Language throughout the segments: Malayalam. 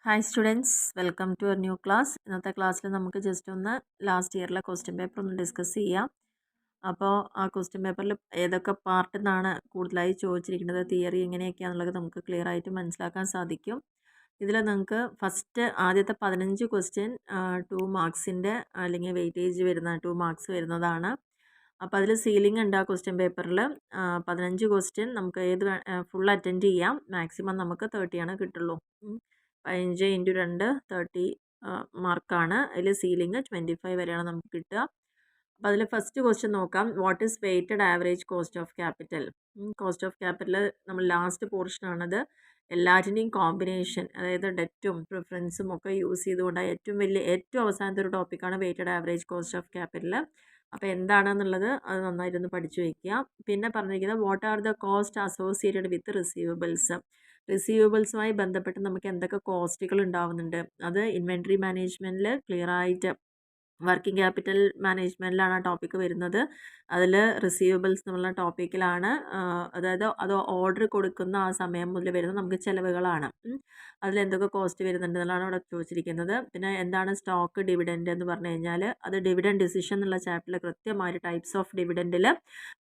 Hi students, welcome to a new class. ഇന്നത്തെ ക്ലാസ്സിൽ നമുക്ക് ജസ്റ്റ് ഒന്ന് ലാസ്റ്റ് ഇയറിലെ ക്വസ്റ്റ്യൻ പേപ്പർ ഒന്ന് ഡിസ്കസ് ചെയ്യാം. അപ്പോൾ ആ ക്വസ്റ്റ്യൻ പേപ്പറിൽ ഏതൊക്കെ പാർട്ടിൽ നിന്നാണ് കൂടുതലായി ചോദിച്ചിരിക്കുന്നത്, തിയറി എങ്ങനെയൊക്കെയാണെന്നുള്ളത് നമുക്ക് ക്ലിയർ ആയിട്ട് മനസ്സിലാക്കാൻ സാധിക്കും. ഇതിൽ നിങ്ങൾക്ക് ഫസ്റ്റ് ആദ്യത്തെ 15 ക്വസ്റ്റ്യൻ 2 മാർക്സിൻ്റെ അല്ലെങ്കിൽ വെയിറ്റേജ് വരുന്ന 2 മാർക്സ് വരുന്നതാണ്. അപ്പോൾ അതിൽ സീലിംഗ് ഉണ്ട് ആ ക്വസ്റ്റ്യൻ പേപ്പറിൽ. 15 ക്വസ്റ്റ്യൻ നമുക്ക് ഫുൾ അറ്റൻഡ് ചെയ്യാം. മാക്സിമം നമുക്ക് 30 ആണ് കിട്ടുള്ളൂ. 15 ഇൻറ്റു 2 30 മാർക്കാണ്. അതിൽ സീലിംഗ് 25 വരെയാണ് നമുക്ക് കിട്ടുക. അപ്പോൾ അതിൽ ഫസ്റ്റ് ക്വസ്റ്റ്യൻ നോക്കാം. What is weighted average cost of capital? Cost of capital നമ്മൾ ലാസ്റ്റ് പോർഷനാണത്. എല്ലാറ്റിൻ്റെയും കോമ്പിനേഷൻ, അതായത് ഡെറ്റും പ്രിഫറൻസും ഒക്കെ യൂസ് ചെയ്തുകൊണ്ടാണ് ഏറ്റവും അവസാനത്തെ ഒരു ടോപ്പിക്കാണ് weighted average cost of capital. അപ്പോൾ എന്താണെന്നുള്ളത് അത് നന്നായിട്ടൊന്ന് പഠിച്ചു വയ്ക്കുക. പിന്നെ പറഞ്ഞിരിക്കുന്നത് what are the cost associated with receivables? റിസീവബിൾസുമായി ബന്ധപ്പെട്ട് നമുക്ക് എന്തൊക്കെ കോസ്റ്റുകൾ ഉണ്ടാവുന്നുണ്ട്? അത് ഇൻവെൻട്രി മാനേജ്മെൻറ്റിൽ ക്ലിയർ ആയിട്ട് വർക്കിംഗ് ക്യാപിറ്റൽ മാനേജ്മെൻറ്റിലാണ് ആ ടോപ്പിക്ക് വരുന്നത്. അതിൽ റിസീവബിൾസ് എന്നുള്ള ടോപ്പിക്കിലാണ്, അതായത് അത് ഓർഡർ കൊടുക്കുന്ന ആ സമയം മുതൽ വരുന്ന നമുക്ക് ചിലവുകളാണ്. അതിലെന്തൊക്കെ കോസ്റ്റ് വരുന്നുണ്ട് എന്നുള്ളതാണ് അവിടെ ചോദിച്ചിരിക്കുന്നത്. പിന്നെ എന്താണ് സ്റ്റോക്ക് ഡിവിഡൻഡ് എന്ന് പറഞ്ഞു കഴിഞ്ഞാൽ അത് ഡിവിഡൻഡ് ഡിസിഷൻ എന്നുള്ള ചാപ്റ്ററിൽ കൃത്യമായിട്ട് ടൈപ്സ് ഓഫ് ഡിവിഡൻഡിൽ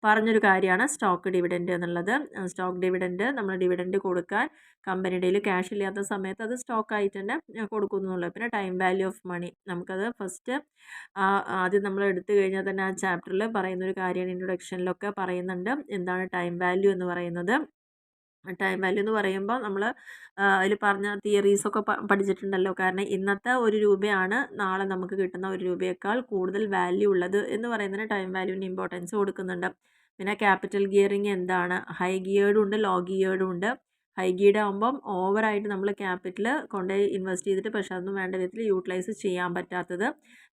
പറഞ്ഞൊരു കാര്യമാണ് സ്റ്റോക്ക് ഡിവിഡൻഡ് എന്നുള്ളത്. സ്റ്റോക്ക് ഡിവിഡൻഡ് നമ്മൾ ഡിവിഡൻഡ് കൊടുക്കാൻ കമ്പനിയുടെ ക്യാഷ് ഇല്ലാത്ത സമയത്ത് അത് സ്റ്റോക്കായിട്ട് തന്നെ കൊടുക്കുന്നുള്ളൂ. പിന്നെ ടൈം വാല്യൂ ഓഫ് മണി, നമുക്കത് ഫസ്റ്റ് ആദ്യം നമ്മൾ എടുത്തു കഴിഞ്ഞാൽ തന്നെ ആ ചാപ്റ്ററിൽ പറയുന്നൊരു കാര്യമാണ്. ഇൻട്രൊഡക്ഷനിലൊക്കെ പറയുന്നുണ്ട് എന്താണ് ടൈം വാല്യൂ എന്ന് പറയുന്നത്. ടൈം വാല്യൂ എന്ന് പറയുമ്പോൾ നമ്മൾ അതിൽ പറഞ്ഞ തിയറീസൊക്കെ പഠിച്ചിട്ടുണ്ടല്ലോ. കാരണം ഇന്നത്തെ 1 രൂപയാണ് നാളെ നമുക്ക് കിട്ടുന്ന 1 രൂപയേക്കാൾ കൂടുതൽ വാല്യൂ ഉള്ളത് എന്ന് പറയുന്നതിന് ടൈം വാല്യൂവിന് ഇമ്പോർട്ടൻസ് കൊടുക്കുന്നുണ്ട്. പിന്നെ ക്യാപിറ്റൽ ഗിയറിങ് എന്താണ്? ഹൈ ഗിയേർഡും ഉണ്ട്, ലോ ഗിയേർഡും ഉണ്ട്. ഹൈ ഗിയർഡ് ആകുമ്പം ഓവറായിട്ട് നമ്മൾ ക്യാപിറ്റൽ കൊണ്ടുപോയി ഇൻവെസ്റ്റ് ചെയ്തിട്ട് പക്ഷേ അതൊന്നും വേണ്ട വിധത്തിൽ യൂട്ടിലൈസ് ചെയ്യാൻ പറ്റാത്തത്.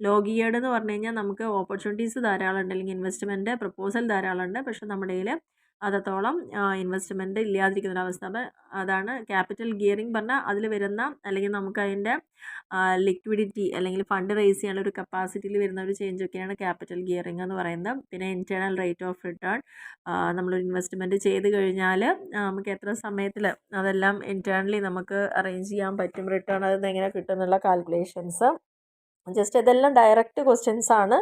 ലോ ഗിയേർഡ് എന്ന് പറഞ്ഞു കഴിഞ്ഞാൽ നമുക്ക് ഓപ്പർച്യൂണിറ്റീസ് ധാരാളം ഉണ്ട്, അല്ലെങ്കിൽ ഇൻവെസ്റ്റ്മെൻറ്റ് പ്രപ്പോസൽ ധാരാളം ഉണ്ട്, പക്ഷേ നമ്മുടെ കയ്യിൽ അതത്തോളം ഇൻവെസ്റ്റ്മെൻറ്റ് ഇല്ലാതിരിക്കുന്നൊരവസ്ഥ. അപ്പം അതാണ് ക്യാപിറ്റൽ ഗിയറിങ് പറഞ്ഞാൽ അതിൽ വരുന്ന, അല്ലെങ്കിൽ നമുക്ക് അതിൻ്റെ ലിക്വിഡിറ്റി അല്ലെങ്കിൽ ഫണ്ട് റേസ് ചെയ്യാനുള്ള ഒരു കപ്പാസിറ്റിയിൽ വരുന്ന ഒരു ചേഞ്ചൊക്കെയാണ് ക്യാപിറ്റൽ ഗിയറിങ് എന്ന് പറയുന്നത്. പിന്നെ ഇൻറ്റേർണൽ റേറ്റ് ഓഫ് റിട്ടേൺ, നമ്മളൊരു ഇൻവെസ്റ്റ്മെൻറ്റ് ചെയ്ത് കഴിഞ്ഞാൽ നമുക്ക് എത്ര സമയത്തിൽ അതെല്ലാം ഇൻറ്റേർണലി നമുക്ക് അറേഞ്ച് ചെയ്യാൻ പറ്റും, റിട്ടേൺ അതിൽ എങ്ങനെ കിട്ടും എന്നുള്ള കാൽക്കുലേഷൻസ്. ജസ്റ്റ് ഇതെല്ലാം ഡയറക്റ്റ് ക്വസ്റ്റ്യൻസ് ആണ്.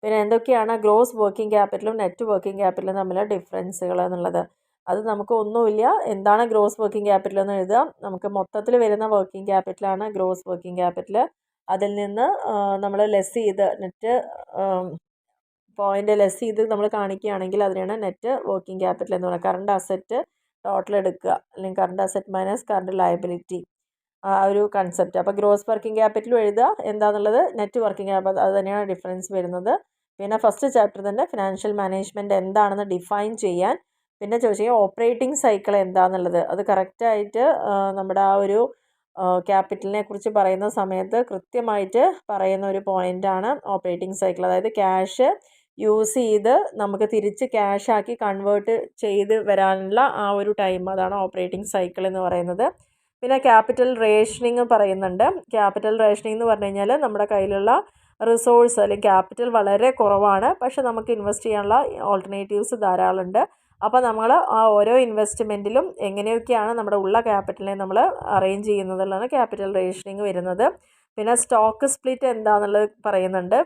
പിന്നെ എന്തൊക്കെയാണ് ഗ്രോസ് വർക്കിംഗ് ക്യാപിറ്റലും നെറ്റ് വർക്കിംഗ് ക്യാപിറ്റലും തമ്മിലുള്ള ഡിഫറൻസുകൾ എന്നുള്ളത്. അത് നമുക്ക് ഒന്നുമില്ല, എന്താണ് ഗ്രോസ് വർക്കിംഗ് ക്യാപിറ്റൽ എന്ന് എഴുതുക. നമുക്ക് മൊത്തത്തിൽ വരുന്ന വർക്കിംഗ് ക്യാപിറ്റലാണ് ഗ്രോസ് വർക്കിംഗ് ക്യാപിറ്റൽ. അതിൽ നിന്ന് നമ്മൾ ലെസ് ചെയ്ത് നെറ്റ് പോയിന്റ് ലെസ് ചെയ്ത് നമ്മൾ കാണിക്കുകയാണെങ്കിൽ അതിനാണ് നെറ്റ് വർക്കിംഗ് ക്യാപിറ്റൽ എന്ന് പറയുന്നത്. കറണ്ട് അസറ്റ് ടോട്ടൽ എടുക്കുക, അല്ലെങ്കിൽ current asset minus current liability, ആ ഒരു കൺസെപ്റ്റ്. അപ്പോൾ ഗ്രോസ് വർക്കിംഗ് ക്യാപിറ്റലും എഴുതുക, എന്താണെന്നുള്ളത് നെറ്റ് വർക്കിംഗ് ക്യാപിറ്റൽ, അത് തന്നെയാണ് ഡിഫറൻസ് വരുന്നത്. പിന്നെ ഫസ്റ്റ് ചാപ്റ്റർ തന്നെ ഫിനാൻഷ്യൽ മാനേജ്മെൻറ്റ് എന്താണെന്ന് ഡിഫൈൻ ചെയ്യാൻ. പിന്നെ ചോദിച്ചാൽ ഓപ്പറേറ്റിംഗ് സൈക്കിൾ എന്താണെന്നുള്ളത്, അത് കറക്റ്റായിട്ട് നമ്മുടെ ആ ഒരു ക്യാപിറ്റലിനെ കുറിച്ച് പറയുന്ന സമയത്ത് കൃത്യമായിട്ട് പറയുന്ന ഒരു പോയിൻ്റാണ് ഓപ്പറേറ്റിംഗ് സൈക്കിൾ. അതായത് ക്യാഷ് യൂസ് ചെയ്ത് നമുക്ക് തിരിച്ച് ക്യാഷാക്കി കൺവേർട്ട് ചെയ്ത് വരാനുള്ള ആ ഒരു ടൈം, അതാണ് ഓപ്പറേറ്റിംഗ് സൈക്കിൾ എന്ന് പറയുന്നത്. പിന്നെ ക്യാപിറ്റൽ റേഷനിങ് പറയുന്നുണ്ട്. ക്യാപിറ്റൽ റേഷനിങ് എന്ന് പറഞ്ഞു കഴിഞ്ഞാൽ നമ്മുടെ കയ്യിലുള്ള റിസോഴ്സ് അല്ലെങ്കിൽ ക്യാപിറ്റൽ വളരെ കുറവാണ്, പക്ഷെ നമുക്ക് ഇൻവെസ്റ്റ് ചെയ്യാനുള്ള ഓൾട്ടർനേറ്റീവ്സ് ധാരാളം ഉണ്ട്. അപ്പോൾ നമ്മൾ ആ ഓരോ ഇൻവെസ്റ്റ്മെൻറ്റിലും എങ്ങനെയൊക്കെയാണ് നമ്മുടെ ഉള്ള ക്യാപിറ്റലിനെ നമ്മൾ അറേഞ്ച് ചെയ്യുന്നതിലാണ് ക്യാപിറ്റൽ റേഷനിങ് വരുന്നത്. പിന്നെ സ്റ്റോക്ക് സ്പ്ലിറ്റ് എന്താണെന്നുള്ളത് പറയുന്നുണ്ട്.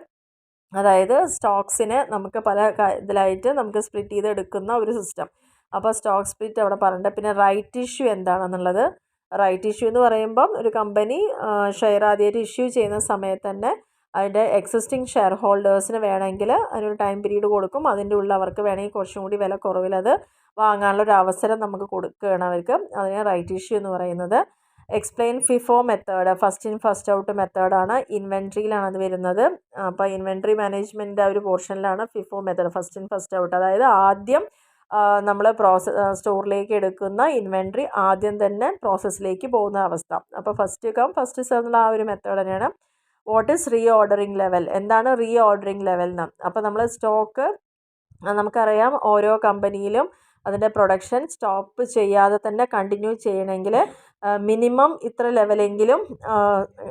അതായത് സ്റ്റോക്സിനെ നമുക്ക് പല ഇതിലായിട്ട് നമുക്ക് സ്പ്ലിറ്റ് ചെയ്ത് എടുക്കുന്ന ഒരു സിസ്റ്റം. അപ്പോൾ സ്റ്റോക്ക് സ്പ്ലിറ്റ് അവിടെ പറഞ്ഞിട്ടുണ്ട്. പിന്നെ റൈറ്റ് ഇഷ്യൂ എന്താണെന്നുള്ളത്. റൈറ്റ് ഇഷ്യൂ എന്ന് പറയുമ്പം ഒരു കമ്പനി ഷെയർ ആദ്യമായിട്ട് ഇഷ്യൂ ചെയ്യുന്ന സമയത്ത് തന്നെ അതിൻ്റെ എക്സിസ്റ്റിംഗ് ഷെയർ ഹോൾഡേഴ്സിന് വേണമെങ്കിൽ അതിനൊരു ടൈം പീരീഡ് കൊടുക്കും. അതിൻ്റെ ഉള്ളിൽ അവർക്ക് വേണമെങ്കിൽ കുറച്ചും കൂടി വില കുറവിൽ അത് വാങ്ങാനുള്ളൊരു അവസരം നമുക്ക് കൊടുക്കുകയാണ് അവർക്ക്. അതിന് റൈറ്റ് ഇഷ്യൂ എന്ന് പറയുന്നത്. Explain FIFO method, first in first out മെത്തേഡാണ്. ഇൻവെൻട്രിയിലാണ് അത് വരുന്നത്. അപ്പോൾ ഇൻവെൻട്രി മാനേജ്മെൻറ്റ് ആ ഒരു പോർഷനിലാണ് FIFO method, first in first out. അതായത് ആദ്യം നമ്മൾ സ്റ്റോറിലേക്ക് എടുക്കുന്ന ഇൻവെൻട്രി ആദ്യം തന്നെ പ്രോസസ്സിലേക്ക് പോകുന്ന അവസ്ഥ. അപ്പോൾ ഫസ്റ്റ് കം ഫസ്റ്റ് സെർവ് എന്നുള്ള ആ ഒരു മെത്തേഡ് തന്നെയാണ്. What is re ordering level? എന്താണ് റീ ഓർഡറിങ് ലെവൽ എന്ന്? അപ്പോൾ നമ്മൾ സ്റ്റോക്ക് നമുക്കറിയാം, ഓരോ കമ്പനിയിലും അതിൻ്റെ പ്രൊഡക്ഷൻ സ്റ്റോപ്പ് ചെയ്യാതെ തന്നെ കണ്ടിന്യൂ ചെയ്യണമെങ്കിൽ മിനിമം ഇത്ര ലെവലെങ്കിലും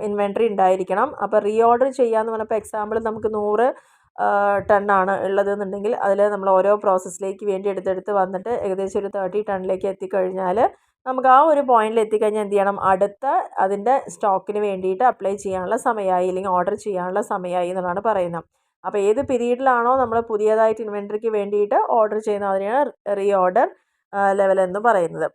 ഇൻവെൻട്രി ഉണ്ടായിരിക്കണം. അപ്പോൾ റീ ഓർഡർ ചെയ്യാമെന്ന് പറഞ്ഞപ്പോൾ എക്സാമ്പിൾ നമുക്ക് 100 ടണ്ണാണ് ഉള്ളതെന്നുണ്ടെങ്കിൽ അതിൽ നമ്മൾ ഓരോ പ്രോസസ്സിലേക്ക് വേണ്ടി എടുത്തെടുത്ത് വന്നിട്ട് ഏകദേശം ഒരു 30 ടണ്ണിലേക്ക് എത്തിക്കഴിഞ്ഞാൽ നമുക്ക് ആ ഒരു പോയിന്റിൽ എത്തിക്കഴിഞ്ഞാൽ എന്ത് ചെയ്യണം, അടുത്ത അതിൻ്റെ സ്റ്റോക്കിന് വേണ്ടിയിട്ട് അപ്ലൈ ചെയ്യാനുള്ള സമയമായി അല്ലെങ്കിൽ ഓർഡർ ചെയ്യാനുള്ള സമയമായി എന്നുള്ളതാണ് പറയുന്നത്. അപ്പോൾ ഏത് പീരീഡിലാണോ നമ്മൾ പുതിയതായിട്ട് ഇൻവെൻട്രിക്ക് വേണ്ടിയിട്ട് ഓർഡർ ചെയ്യുന്നത് അതിനെയാണ് റീ ഓർഡർ ലെവൽ എന്ന് പറയുന്നത്.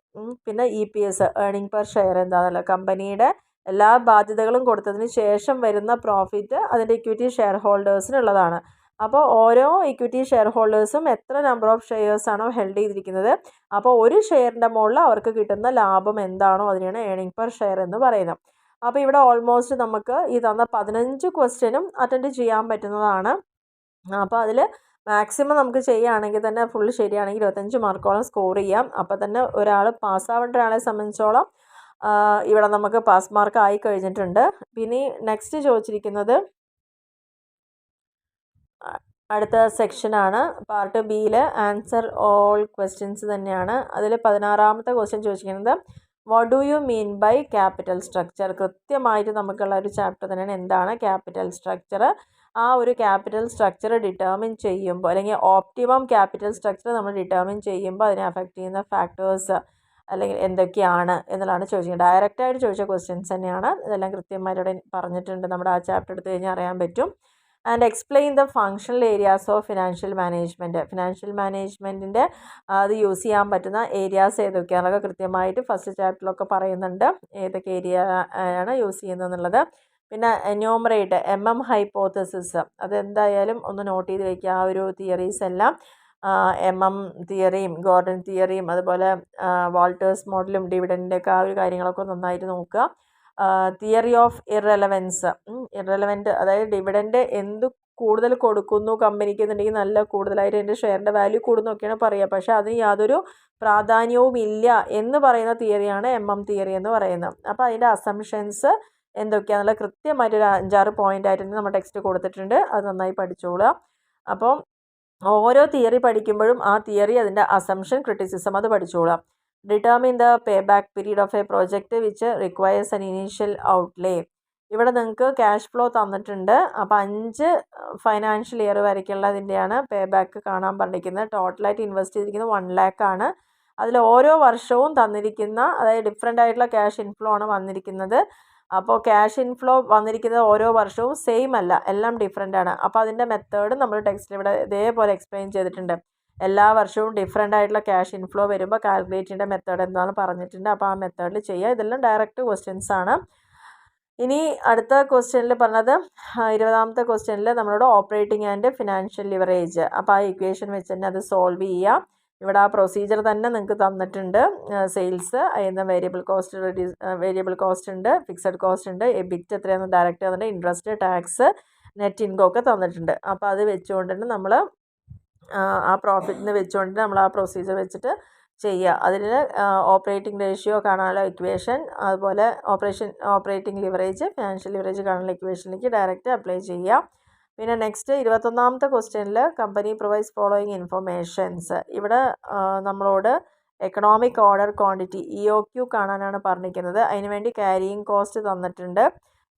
പിന്നെ EPS ഏർണിംഗ് പെർ ഷെയർ എന്താണല്ലോ, കമ്പനിയുടെ എല്ലാ ബാധ്യതകളും കൊടുത്തതിന് ശേഷം വരുന്ന പ്രോഫിറ്റ് അതിൻ്റെ ഇക്വിറ്റി ഷെയർ ഹോൾഡേഴ്സിനുള്ളതാണ്. അപ്പോൾ ഓരോ ഇക്വിറ്റി ഷെയർ ഹോൾഡേഴ്സും എത്ര നമ്പർ ഓഫ് ഷെയർസ് ആണോ ഹെൽഡ് ചെയ്തിരിക്കുന്നത്, അപ്പോൾ ഒരു ഷെയറിൻ്റെ മുകളിൽ അവർക്ക് കിട്ടുന്ന ലാഭം എന്താണോ അതിനെയാണ് ഏർണിംഗ് പെർ ഷെയർ എന്ന് പറയുന്നത്. അപ്പോൾ ഇവിടെ ഓൾമോസ്റ്റ് നമുക്ക് ഈ തന്ന 15 ക്വസ്റ്റ്യനും അറ്റൻഡ് ചെയ്യാൻ പറ്റുന്നതാണ്. അപ്പോൾ അതിൽ മാക്സിമം നമുക്ക് ചെയ്യുകയാണെങ്കിൽ തന്നെ ഫുൾ ശരിയാണെങ്കിൽ 25 മാർക്കോളം സ്കോർ ചെയ്യാം. അപ്പോൾ തന്നെ ഒരാൾ പാസ്സാവേണ്ട ഒരാളെ സംബന്ധിച്ചോളം ഇവിടെ നമുക്ക് പാസ് മാർക്ക് ആയി കഴിഞ്ഞിട്ടുണ്ട്. പിന്നെ നെക്സ്റ്റ് ചോദിച്ചിരിക്കുന്നത് അടുത്ത സെക്ഷനാണ്. പാർട്ട് ബിയിൽ ആൻസർ ഓൾ ക്വസ്റ്റ്യൻസ് തന്നെയാണ്. അതിൽ 16ാമത്തെ ക്വസ്റ്റ്യൻ ചോദിച്ചിരിക്കുന്നത് what do you mean by capital structure. കൃത്യമായിട്ട് നമുക്കുള്ള ഒരു ചാപ്റ്റർ തന്നെയാണ് എന്താണ് ക്യാപിറ്റൽ സ്ട്രക്ചർ. ആ ഒരു ക്യാപിറ്റൽ സ്ട്രക്ചർ ഡിറ്റർമിൻ ചെയ്യുമ്പോൾ അല്ലെങ്കിൽ ഓപ്റ്റിമം ക്യാപിറ്റൽ സ്ട്രക്ചർ നമ്മൾ ഡിറ്റർമിൻ ചെയ്യുമ്പോൾ അതിനെ അഫക്റ്റ് ചെയ്യുന്ന ഫാക്ടേഴ്സ് അല്ലെങ്കിൽ എന്തൊക്കെയാണ് എന്നുള്ളതാണ് ചോദിക്കുന്നത്. ഡയറക്റ്റായിട്ട് ചോദിച്ച ക്വസ്റ്റ്യൻസ് തന്നെയാണ്. ഇതെല്ലാം കൃത്യമായിട്ട് ഇവിടെ പറഞ്ഞിട്ടുണ്ട്. നമ്മുടെ ആ ചാപ്റ്റർ എടുത്ത് കഴിഞ്ഞാൽ അറിയാൻ പറ്റും. And explain the functional areas of financial management. Financial മാനേജ്മെൻറ്റിൻ്റെ അത് യൂസ് ചെയ്യാൻ പറ്റുന്ന ഏരിയാസ് ഏതൊക്കെയാണെന്നൊക്കെ കൃത്യമായിട്ട് ഫസ്റ്റ് ചാപ്റ്ററിലൊക്കെ പറയുന്നുണ്ട്, ഏതൊക്കെ ഏരിയ ആണ് യൂസ് ചെയ്യുന്നതെന്നുള്ളത്. പിന്നെ എന്യൂമറേറ്റ് ഹൈപ്പോത്തസിസ്, അതെന്തായാലും ഒന്ന് നോട്ട് ചെയ്ത് വയ്ക്കുക. ആ ഒരു തിയറീസ് എല്ലാം തിയറിയും ഗോർഡൻ തിയറിയും അതുപോലെ വാൾട്ടേഴ്സ് മോഡലും ഡിവിഡൻറ്റിൻ്റെ ഒക്കെ ആ ഒരു കാര്യങ്ങളൊക്കെ നന്നായിട്ട് നോക്കുക. തിയറി ഓഫ് ഇറലവൻസ്, ഇറലവൻറ്റ് അതായത് ഡിവിഡൻറ്റ് എന്ത് കൂടുതൽ കൊടുക്കുന്നു കമ്പനിക്ക് എന്നുണ്ടെങ്കിൽ നല്ല കൂടുതലായിട്ട് എൻ്റെ ഷെയറിൻ്റെ വാല്യൂ കൂടുന്നൊക്കെയാണ് പറയുക. പക്ഷേ അതിന് യാതൊരു പ്രാധാന്യവും ഇല്ല എന്ന് പറയുന്ന തിയറിയാണ് തിയറി എന്ന് പറയുന്നത്. അപ്പോൾ അതിൻ്റെ അസംഷൻസ് എന്തൊക്കെയാണെന്നുള്ള കൃത്യമായിട്ടൊരു 5-6 പോയിൻ്റ് ആയിട്ട് നമ്മുടെ ടെക്സ്റ്റ് കൊടുത്തിട്ടുണ്ട്. അത് നന്നായി പഠിച്ചോളുക. അപ്പോൾ ഓരോ തിയറി പഠിക്കുമ്പോഴും ആ തിയറി അതിൻ്റെ അസംഷൻ ക്രിറ്റിസിസം അത് പഠിച്ചോളാം. Determine the pay back period of a project which requires an initial outlay. ഇവിടെ നിങ്ങൾക്ക് ക്യാഷ് ഫ്ലോ തന്നിട്ടുണ്ട്. അപ്പോൾ 5 ഫൈനാൻഷ്യൽ ഇയർ വരയ്ക്കുള്ള ഇതിൻ്റെയാണ് പേ ബാക്ക് കാണാൻ പറഞ്ഞിരിക്കുന്നത്. ടോട്ടലായിട്ട് ഇൻവെസ്റ്റ് ചെയ്തിരിക്കുന്നത് 1 lakh ആണ്. അതിൽ ഓരോ വർഷവും തന്നിരിക്കുന്ന അതായത് ഡിഫറെൻ്റ് ആയിട്ടുള്ള ക്യാഷ് ഇൻഫ്ലോ ആണ് വന്നിരിക്കുന്നത്. അപ്പോൾ ക്യാഷ് ഇൻഫ്ലോ വന്നിരിക്കുന്നത് ഓരോ വർഷവും സെയിം അല്ല, എല്ലാം ഡിഫറെൻ്റ് ആണ്. അപ്പോൾ അതിൻ്റെ മെത്തേഡ് നമ്മൾ ടെക്സ്റ്റിൽ ഇവിടെ ഇതേപോലെ എക്സ്പ്ലെയിൻ ചെയ്തിട്ടുണ്ട്. എല്ലാ വർഷവും ഡിഫറെൻ്റ് ആയിട്ടുള്ള ക്യാഷ് ഇൻഫ്ലോ വരുമ്പോൾ കാൽക്കുലേറ്റ് ചെയ്യേണ്ട മെത്തേഡ് എന്താണെന്ന് പറഞ്ഞിട്ടുണ്ട്. അപ്പോൾ ആ മെത്തേഡിൽ ചെയ്യുക. ഇതെല്ലാം ഡയറക്റ്റ് ക്വസ്റ്റ്യൻസ് ആണ്. ഇനി അടുത്ത ക്വസ്റ്റ്യനിൽ പറഞ്ഞത് 20ാമത്തെ ക്വസ്റ്റ്യനിൽ നമ്മളോട് ഓപ്പറേറ്റിംഗ് ആൻഡ് ഫിനാൻഷ്യൽ ലിവറേജ്. അപ്പോൾ ആ ഇക്വേഷൻ വെച്ച് തന്നെ അത് സോൾവ് ചെയ്യുക. ഇവിടെ ആ പ്രൊസീജിയർ തന്നെ നിങ്ങൾക്ക് തന്നിട്ടുണ്ട്. സെയിൽസ്, അതിന് വേരിയബിൾ കോസ്റ്റ് ഉണ്ട്, ഫിക്സഡ് കോസ്റ്റ് ഉണ്ട്, എബിറ്റ് എത്രയാണെന്ന് ഡയറക്റ്റ് തന്നിട്ടുണ്ട്, ഇൻട്രസ്റ്റ്, ടാക്സ്, നെറ്റ് ഇൻകം ഒക്കെ തന്നിട്ടുണ്ട്. അപ്പോൾ അത് വെച്ചുകൊണ്ട് തന്നെ നമ്മൾ ആ പ്രോഫിറ്റിന് വെച്ചുകൊണ്ട് നമ്മൾ ആ പ്രൊസീജിയർ വെച്ചിട്ട് ചെയ്യുക. അതിൽ ഓപ്പറേറ്റിംഗ് റേഷ്യോ കാണാനുള്ള ഇക്വേഷൻ, അതുപോലെ ഓപ്പറേറ്റിംഗ് ലിവറേജ്, ഫിനാൻഷ്യൽ ലിവറേജ് കാണാനുള്ള ഇക്വേഷനിലേക്ക് ഡയറക്റ്റ് അപ്ലൈ ചെയ്യുക. പിന്നെ നെക്സ്റ്റ് 21ാമത്തെ ക്വസ്റ്റ്യനിൽ കമ്പനി പ്രൊവൈഡ്സ് ഫോളോയിങ് ഇൻഫർമേഷൻസ്. ഇവിടെ നമ്മളോട് എക്കണോമിക് ഓർഡർ ക്വാണ്ടിറ്റി EOQ കാണാനാണ് പറഞ്ഞിരിക്കുന്നത്. അതിനുവേണ്ടി ക്യാരിയിങ് കോസ്റ്റ് തന്നിട്ടുണ്ട്,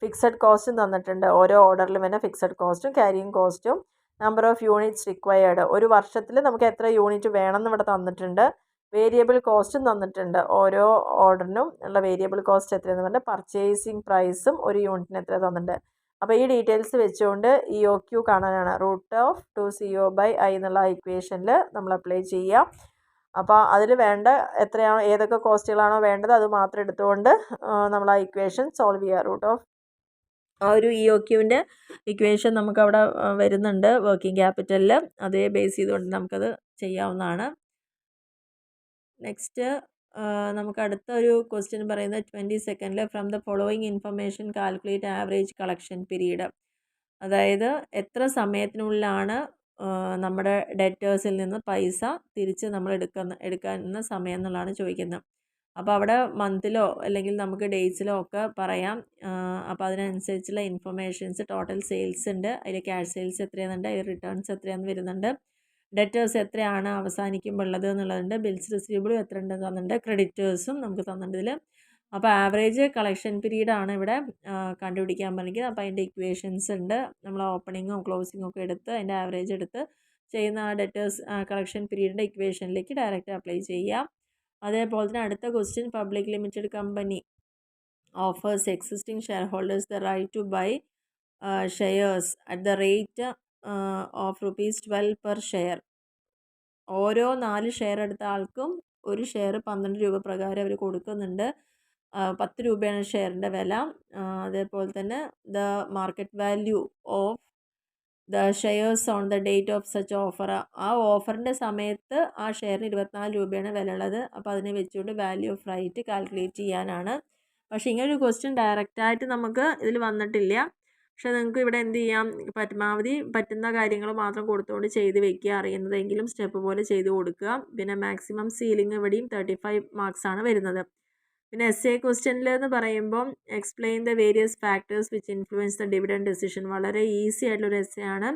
ഫിക്സഡ് കോസ്റ്റും തന്നിട്ടുണ്ട്. ഓരോ ഓർഡറിലും തന്നെ ഫിക്സഡ് കോസ്റ്റും ക്യാരിയിങ് കോസ്റ്റും, നമ്പർ ഓഫ് യൂണിറ്റ്സ് റിക്വയർഡ്, ഒരു വർഷത്തിൽ നമുക്ക് എത്ര യൂണിറ്റ് വേണമെന്ന് ഇവിടെ തന്നിട്ടുണ്ട്. വേരിയബിൾ കോസ്റ്റും തന്നിട്ടുണ്ട്, ഓരോ ഓർഡറിനും ഉള്ള വേരിയബിൾ കോസ്റ്റ് എത്രയെന്ന് പറഞ്ഞാൽ പർച്ചേസിങ് പ്രൈസും ഒരു യൂണിറ്റിന് എത്ര തന്നിട്ടുണ്ട്. അപ്പോൾ ഈ ഡീറ്റെയിൽസ് വെച്ചുകൊണ്ട് EOQ കാണാനാണ്. √2CO/I എന്നുള്ള ഇക്വേഷനിൽ നമ്മൾ അപ്ലൈ ചെയ്യുക. അപ്പോൾ അതിൽ വേണ്ട എത്രയാണോ ഏതൊക്കെ കോസ്റ്റുകളാണോ വേണ്ടത് അത് മാത്രം എടുത്തുകൊണ്ട് നമ്മൾ ആ ഇക്വേഷൻ സോൾവ് ചെയ്യുക. ആ ഒരു EOQൻ്റെ ഇക്വേഷൻ നമുക്കവിടെ വരുന്നുണ്ട് വർക്കിംഗ് ക്യാപിറ്റലിൽ. അതേ ബേസ് ചെയ്തുകൊണ്ട് നമുക്കത് ചെയ്യാവുന്നതാണ്. നെക്സ്റ്റ് നമുക്ക് അടുത്ത ഒരു ക്വസ്റ്റ്യൻ പറയുന്നത് 22nd from the following information calculate average collection period. അതായത് എത്ര സമയത്തിനുള്ളിലാണ് നമ്മുടെ ഡെറ്റേഴ്സിൽ നിന്ന് പൈസ തിരിച്ച് നമ്മൾ എടുക്കുന്ന സമയം എന്നുള്ളതാണ് ചോദിക്കുന്നത്. അപ്പോൾ അവിടെ മന്തിലോ അല്ലെങ്കിൽ നമുക്ക് ഡേയ്സിലോ ഒക്കെ പറയാം. അപ്പോൾ അതിനനുസരിച്ചുള്ള ഇൻഫർമേഷൻസ്, ടോട്ടൽ സെയിൽസ് ഉണ്ട്, അതിൽ ക്യാഷ് സെയിൽസ് എത്രയാണെന്നുണ്ട്, അതിൽ റിട്ടേൺസ് എത്രയാണെന്ന് വരുന്നുണ്ട്, ഡെറ്റേഴ്സ് എത്രയാണ് അവസാനിക്കുമ്പോൾ ഉള്ളത് എന്നുള്ളതുണ്ട്, ബിൽസ് റിസീവബിളും എത്ര ഉണ്ട് തന്നിട്ടുണ്ട്, ക്രെഡിറ്റേഴ്സും നമുക്ക് തന്നിട്ടുണ്ട് ഇതിൽ. അപ്പോൾ ആവറേജ് കളക്ഷൻ പീരീഡാണ് ഇവിടെ കണ്ടുപിടിക്കാൻ പറഞ്ഞിരിക്കുന്നത്. അപ്പോൾ അതിൻ്റെ ഇക്വേഷൻസ് ഉണ്ട്. നമ്മൾ ഓപ്പണിങ്ങും ക്ലോസിങ്ങും ഒക്കെ എടുത്ത് അതിൻ്റെ ആവറേജ് എടുത്ത് ചെയ്യുന്ന ആ ഡെറ്റേഴ്സ് കളക്ഷൻ പീരീഡിൻ്റെ ഇക്വേഷനിലേക്ക് ഡയറക്റ്റ് അപ്ലൈ ചെയ്യാം. അതേപോലെ തന്നെ അടുത്ത question, public limited company offers existing shareholders the right to buy shares at the rate of ₹12 per share. ഓരോ 4 ഷെയർ എടുത്ത ആൾക്കും ഒരു ഷെയർ 12 രൂപ പ്രകാരം അവർ കൊടുക്കുന്നുണ്ട്. 10 രൂപയാണ് ഷെയറിൻ്റെ വില. അതേപോലെ തന്നെ the market value of the shares on the date of such offer. ആ ഓഫറിൻ്റെ സമയത്ത് ആ ഷെയറിന് 24 രൂപയാണ് വില ഉള്ളത്. അപ്പോൾ അതിനെ വെച്ചുകൊണ്ട് വാല്യൂ ഓഫ് റൈറ്റ് കാൽക്കുലേറ്റ് ചെയ്യാനാണ്. പക്ഷേ ഇങ്ങനൊരു ക്വസ്റ്റ്യൻ ഡയറക്റ്റായിട്ട് നമുക്ക് ഇതിൽ വന്നിട്ടില്ല. പക്ഷേ നിങ്ങൾക്ക് ഇവിടെ എന്ത് ചെയ്യാം, പരമാവധി പറ്റുന്ന കാര്യങ്ങൾ മാത്രം കൊടുത്തുകൊണ്ട് ചെയ്ത് വെക്കുക. അറിയുന്നതെങ്കിലും സ്റ്റെപ്പ് പോലെ ചെയ്ത് കൊടുക്കുക. പിന്നെ മാക്സിമം സീലിംഗ് ഇവിടെയും 35 മാർക്സാണ് വരുന്നത്. പിന്നെ എസ് എ ക്വസ്റ്റ്യനിൽ എന്ന് പറയുമ്പം explain the various factors which influence the dividend decision. വളരെ ഈസി ആയിട്ടുള്ളൊരു എസ് എ ആണ്.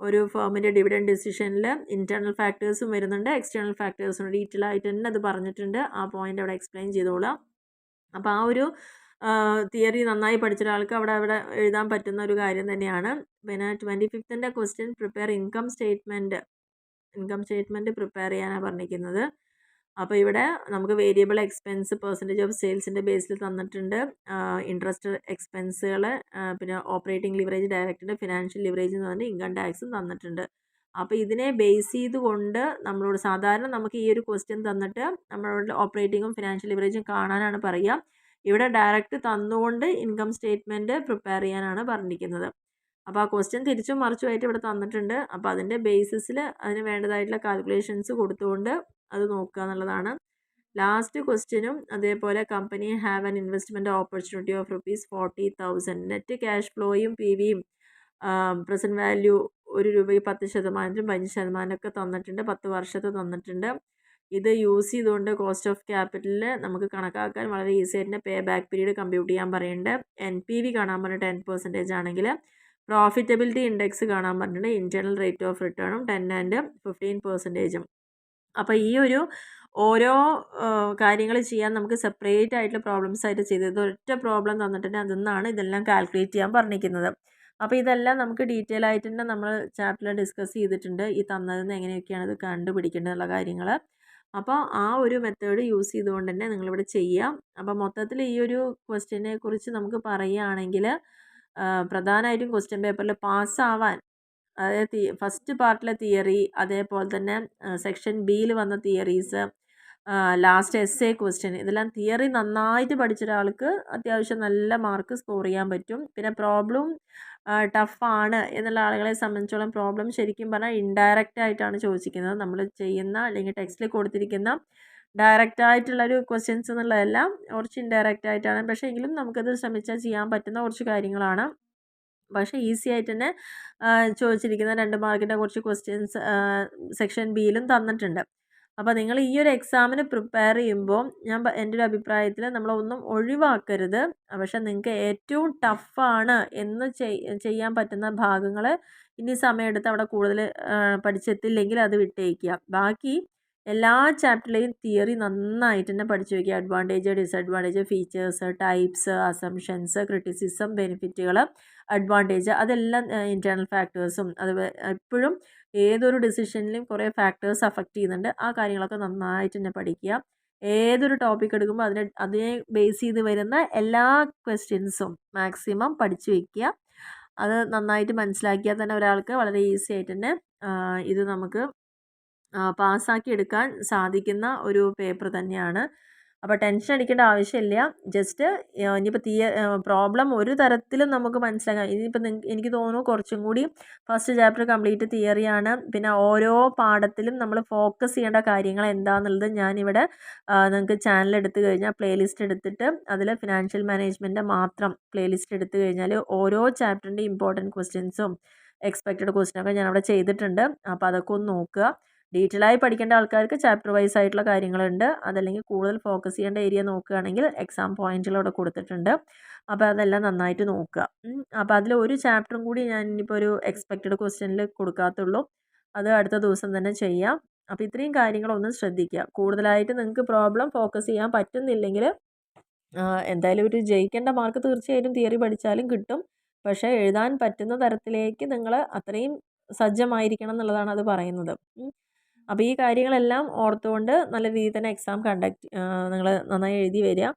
ഒരു ഫേമിൻ്റെ ഡിവിഡൻഡ് ഡിസിഷനിൽ ഇൻറ്റേർണൽ ഫാക്ടേഴ്സും വരുന്നുണ്ട്, എക്സ്റ്റേണൽ ഫാക്ടേഴ്സും ഡീറ്റെയിൽ ആയിട്ട് തന്നെ അത് പറഞ്ഞിട്ടുണ്ട്. ആ പോയിൻ്റ് അവിടെ എക്സ്പ്ലെയിൻ ചെയ്തോളാം. അപ്പോൾ ആ ഒരു തിയറി നന്നായി പഠിച്ച ഒരാൾക്ക് അവിടെ എഴുതാൻ പറ്റുന്ന ഒരു കാര്യം തന്നെയാണ്. പിന്നെ 25th question, prepare income statement prepare ചെയ്യാനാണ് പറഞ്ഞിരിക്കുന്നത്. അപ്പോൾ ഇവിടെ നമുക്ക് വേരിയബിൾ എക്സ്പെൻസ് പെർസെൻറ്റേജ് ഓഫ് സെയിൽസിൻ്റെ ബേസിൽ തന്നിട്ടുണ്ട്. ഇൻട്രസ്റ്റ് എക്സ്പെൻസുകൾ, പിന്നെ ഓപ്പറേറ്റിംഗ് ലിവറേജ്, ഡയറക്റ്റിൻ്റെ ഫിനാൻഷ്യൽ ലിവറേജ് എന്ന് പറഞ്ഞിട്ട് ഇൻകം ടാക്സും തന്നിട്ടുണ്ട്. അപ്പോൾ ഇതിനെ ബേസ് ചെയ്തുകൊണ്ട് നമ്മളോട് സാധാരണ നമുക്ക് ഈ ഒരു ക്വസ്റ്റ്യൻ തന്നിട്ട് നമ്മളോട് ഓപ്പറേറ്റിങ്ങും ഫിനാൻഷ്യൽ ലിവറേജും കാണാനാണ് പറയുക. ഇവിടെ ഡയറക്റ്റ് തന്നുകൊണ്ട് ഇൻകം സ്റ്റേറ്റ്മെൻറ്റ് പ്രിപ്പയർ ചെയ്യാനാണ് പറഞ്ഞിരിക്കുന്നത്. അപ്പോൾ ആ ക്വസ്റ്റ്യൻ തിരിച്ചും മറിച്ചുമായിട്ട് ഇവിടെ തന്നിട്ടുണ്ട്. അപ്പോൾ അതിൻ്റെ ബേസിസിൽ അതിന് വേണ്ടതായിട്ടുള്ള കാൽക്കുലേഷൻസ് കൊടുത്തുകൊണ്ട് അത് നോക്കുക എന്നുള്ളതാണ്. ലാസ്റ്റ് ക്വസ്റ്റ്യനും അതേപോലെ company have an investment opportunity of ₹40,000. Net cash ഫ്ലോയും പി വിയും പ്രസൻറ്റ് വാല്യൂ ₹1 10%, 15% തന്നിട്ടുണ്ട്. 10 വർഷത്തെ തന്നിട്ടുണ്ട്. ഇത് യൂസ് ചെയ്തുകൊണ്ട് കോസ്റ്റ് ഓഫ് ക്യാപിറ്റലിൽ നമുക്ക് കണക്കാക്കാൻ വളരെ ഈസി ആയിട്ട് പേ ബാക്ക് പീരീഡ് കമ്പ്യൂട്ട് ചെയ്യാൻ പറയുന്നുണ്ട്. NPV കാണാൻ പറഞ്ഞിട്ട് 10% ആണെങ്കിൽ പ്രോഫിറ്റബിലിറ്റി ഇൻഡെക്സ് കാണാൻ പറഞ്ഞിട്ടുണ്ട്. ഇൻറ്റേർണൽ റേറ്റ് ഓഫ് റിട്ടേണും 10 and 15%. അപ്പോൾ ഈ ഒരു ഓരോ കാര്യങ്ങൾ ചെയ്യാൻ നമുക്ക് സെപ്പറേറ്റ് ആയിട്ടുള്ള പ്രോബ്ലംസ് ആയിട്ട് ചെയ്തത് ഒറ്റ പ്രോബ്ലം തന്നിട്ടുണ്ട്. അതിൽ നിന്നാണ് ഇതെല്ലാം കാൽക്കുലേറ്റ് ചെയ്യാൻ പറഞ്ഞിരിക്കുന്നത്. അപ്പോൾ ഇതെല്ലാം നമുക്ക് ഡീറ്റെയിൽ ആയിട്ട് തന്നെ നമ്മൾ ചാപ്റ്ററിൽ ഡിസ്കസ് ചെയ്തിട്ടുണ്ട്. ഈ തന്നതിൽ നിന്ന് എങ്ങനെയൊക്കെയാണ് ഇത് കണ്ടുപിടിക്കേണ്ടതുള്ള കാര്യങ്ങൾ. അപ്പോൾ ആ ഒരു മെത്തേഡ് യൂസ് ചെയ്തുകൊണ്ട് തന്നെ നിങ്ങളിവിടെ ചെയ്യാം. അപ്പോൾ മൊത്തത്തിൽ ഈ ഒരു ക്വസ്റ്റ്യനെ കുറിച്ച് നമുക്ക് പറയുകയാണെങ്കിൽ പ്രധാനമായിട്ടും ക്വസ്റ്റ്യൻ പേപ്പറിൽ പാസ്സാവാൻ, അതായത് ഫസ്റ്റ് പാർട്ടിലെ തിയറി, അതേപോലെ തന്നെ സെക്ഷൻ ബിയിൽ വന്ന theories, last S A question, ഇതെല്ലാം തിയറി നന്നായിട്ട് പഠിച്ച ഒരാൾക്ക് അത്യാവശ്യം നല്ല മാർക്ക് സ്കോർ ചെയ്യാൻ പറ്റും. പിന്നെ പ്രോബ്ലം ടഫാണ് എന്നുള്ള ആളുകളെ സംബന്ധിച്ചോളം പ്രോബ്ലം ശരിക്കും പറഞ്ഞാൽ ഇൻഡയറക്റ്റ് ആയിട്ടാണ് ചോദിച്ചിരിക്കുന്നത്. നമ്മൾ ചെയ്യുന്ന അല്ലെങ്കിൽ ടെക്സ്റ്റിൽ കൊടുത്തിരിക്കുന്ന ഡയറക്റ്റ് ആയിട്ടുള്ളൊരു ക്വസ്റ്റ്യൻസ് എന്നുള്ളതെല്ലാം കുറച്ച് ഇൻഡയറക്റ്റ് ആയിട്ടാണ്. പക്ഷേ എങ്കിലും നമുക്കത് ശ്രമിച്ചാൽ ചെയ്യാൻ പറ്റുന്ന കുറച്ച് കാര്യങ്ങളാണ്. പക്ഷേ ഈസി ആയിട്ട് തന്നെ ചോദിച്ചിരിക്കുന്ന 2 മാർക്കിൻ്റെ കുറച്ച് ക്വസ്റ്റ്യൻസ് സെക്ഷൻ ബിയിലും തന്നിട്ടുണ്ട്. അപ്പോൾ നിങ്ങൾ ഈ ഒരു എക്സാമിന് പ്രിപ്പയർ ചെയ്യുമ്പോൾ എൻ്റെ ഒരു അഭിപ്രായത്തിൽ നമ്മളൊന്നും ഒഴിവാക്കരുത്. പക്ഷേ നിങ്ങൾക്ക് ഏറ്റവും ടഫാണ് എന്ന് ചെയ്യാൻ പറ്റുന്ന ഭാഗങ്ങൾ ഇനി സമയമെടുത്ത് അവിടെ കൂടുതൽ പഠിച്ചെത്തില്ലെങ്കിൽ അത് വിട്ടേക്കുക. ബാക്കി എല്ലാ ചാപ്റ്ററിലെയും തിയറി നന്നായിട്ട് തന്നെ പഠിച്ചു വയ്ക്കുക. Advantage, disadvantage, features, types, assumptions, criticism, ബെനിഫിറ്റുകൾ, അഡ്വാൻറ്റേജ്, അതെല്ലാം ഇൻറ്റേർണൽ ഫാക്ടേഴ്സും അത് എപ്പോഴും ഏതൊരു ഡിസിഷനിലും കുറേ ഫാക്ടേഴ്സ് അഫക്റ്റ് ചെയ്യുന്നുണ്ട്. ആ കാര്യങ്ങളൊക്കെ നന്നായിട്ട് തന്നെ പഠിക്കുക. ഏതൊരു ടോപ്പിക് എടുക്കുമ്പോൾ അതിനെ ബേസ് ചെയ്ത് വരുന്ന എല്ലാ ക്വസ്റ്റ്യൻസും മാക്സിമം പഠിച്ചു വയ്ക്കുക. അത് നന്നായിട്ട് മനസ്സിലാക്കിയാൽ തന്നെ ഒരാൾക്ക് വളരെ ഈസി ആയിട്ട് തന്നെ ഇത് നമുക്ക് പാസ്സാക്കി എടുക്കാൻ സാധിക്കുന്ന ഒരു പേപ്പർ തന്നെയാണ്. അപ്പോൾ ടെൻഷൻ അടിക്കേണ്ട ആവശ്യമില്ല. ജസ്റ്റ് ഇനിയിപ്പോൾ പ്രോബ്ലം ഒരു തരത്തിലും നമുക്ക് മനസ്സിലാക്കാം. ഇനിയിപ്പോൾ എനിക്ക് തോന്നുന്നു കുറച്ചും കൂടി ഫസ്റ്റ് ചാപ്റ്റർ കംപ്ലീറ്റ് തിയറിയാണ്. പിന്നെ ഓരോ പാഠത്തിലും നമ്മൾ ഫോക്കസ് ചെയ്യേണ്ട കാര്യങ്ങൾ എന്താണെന്നുള്ളത് ഞാനിവിടെ നിങ്ങൾക്ക് ചാനൽ എടുത്തു കഴിഞ്ഞാൽ പ്ലേലിസ്റ്റ് എടുത്തിട്ട് അതിൽ ഫിനാൻഷ്യൽ മാനേജ്മെൻറ്റ് മാത്രം പ്ലേലിസ്റ്റ് എടുത്തു കഴിഞ്ഞാൽ ഓരോ ചാപ്റ്ററിൻ്റെ ഇമ്പോർട്ടൻറ്റ് ക്വസ്റ്റ്യൻസും എക്സ്പെക്റ്റഡ് ക്വസ്റ്റ്യനൊക്കെ ഞാനവിടെ ചെയ്തിട്ടുണ്ട്. അപ്പോൾ അതൊക്കെ ഒന്ന് നോക്കുക. ഡീറ്റെയിൽ ആയി പഠിക്കേണ്ട ആൾക്കാർക്ക് ചാപ്റ്റർ വൈസ് ആയിട്ടുള്ള കാര്യങ്ങളുണ്ട്. അതല്ലെങ്കിൽ കൂടുതൽ ഫോക്കസ് ചെയ്യേണ്ട ഏരിയ നോക്കുകയാണെങ്കിൽ എക്സാം പോയിന്റുകളവിടെ കൊടുത്തിട്ടുണ്ട്. അപ്പോൾ അതെല്ലാം നന്നായിട്ട് നോക്കുക. അപ്പോൾ അതിൽ ഒരു ചാപ്റ്ററും കൂടി ഞാൻ ഇനിയിപ്പോൾ ഒരു എക്സ്പെക്റ്റഡ് ക്വസ്റ്റ്യനിൽ കൊടുക്കാത്തുള്ളൂ. അത് അടുത്ത ദിവസം തന്നെ ചെയ്യാം. അപ്പോൾ ഇത്രയും കാര്യങ്ങളൊന്ന് ശ്രദ്ധിക്കുക. കൂടുതലായിട്ട് നിങ്ങൾക്ക് പ്രോബ്ലം ഫോക്കസ് ചെയ്യാൻ പറ്റുന്നില്ലെങ്കിൽ എന്തായാലും ഒരു ജയിക്കേണ്ട മാർക്ക് തീർച്ചയായിട്ടും തിയറി പഠിച്ചാലും കിട്ടും. പക്ഷേ എഴുതാൻ പറ്റുന്ന തരത്തിലേക്ക് നിങ്ങൾ അത്രയും സജ്ജമായിരിക്കണം എന്നുള്ളതാണ് അത് പറയുന്നത്. അപ്പോൾ ഈ കാര്യങ്ങളെല്ലാം ഓർത്തുകൊണ്ട് നല്ല രീതിയിൽ തന്നെ എക്സാം നിങ്ങൾ നന്നായി എഴുതി വരിക.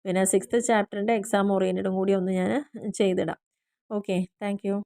പിന്നെ 6th ചാപ്റ്ററിൻ്റെ എക്സാം ഓറിയൻറ്റഡും കൂടി ഒന്ന് ഞാൻ ചെയ്തിടാം. Okay, thank U.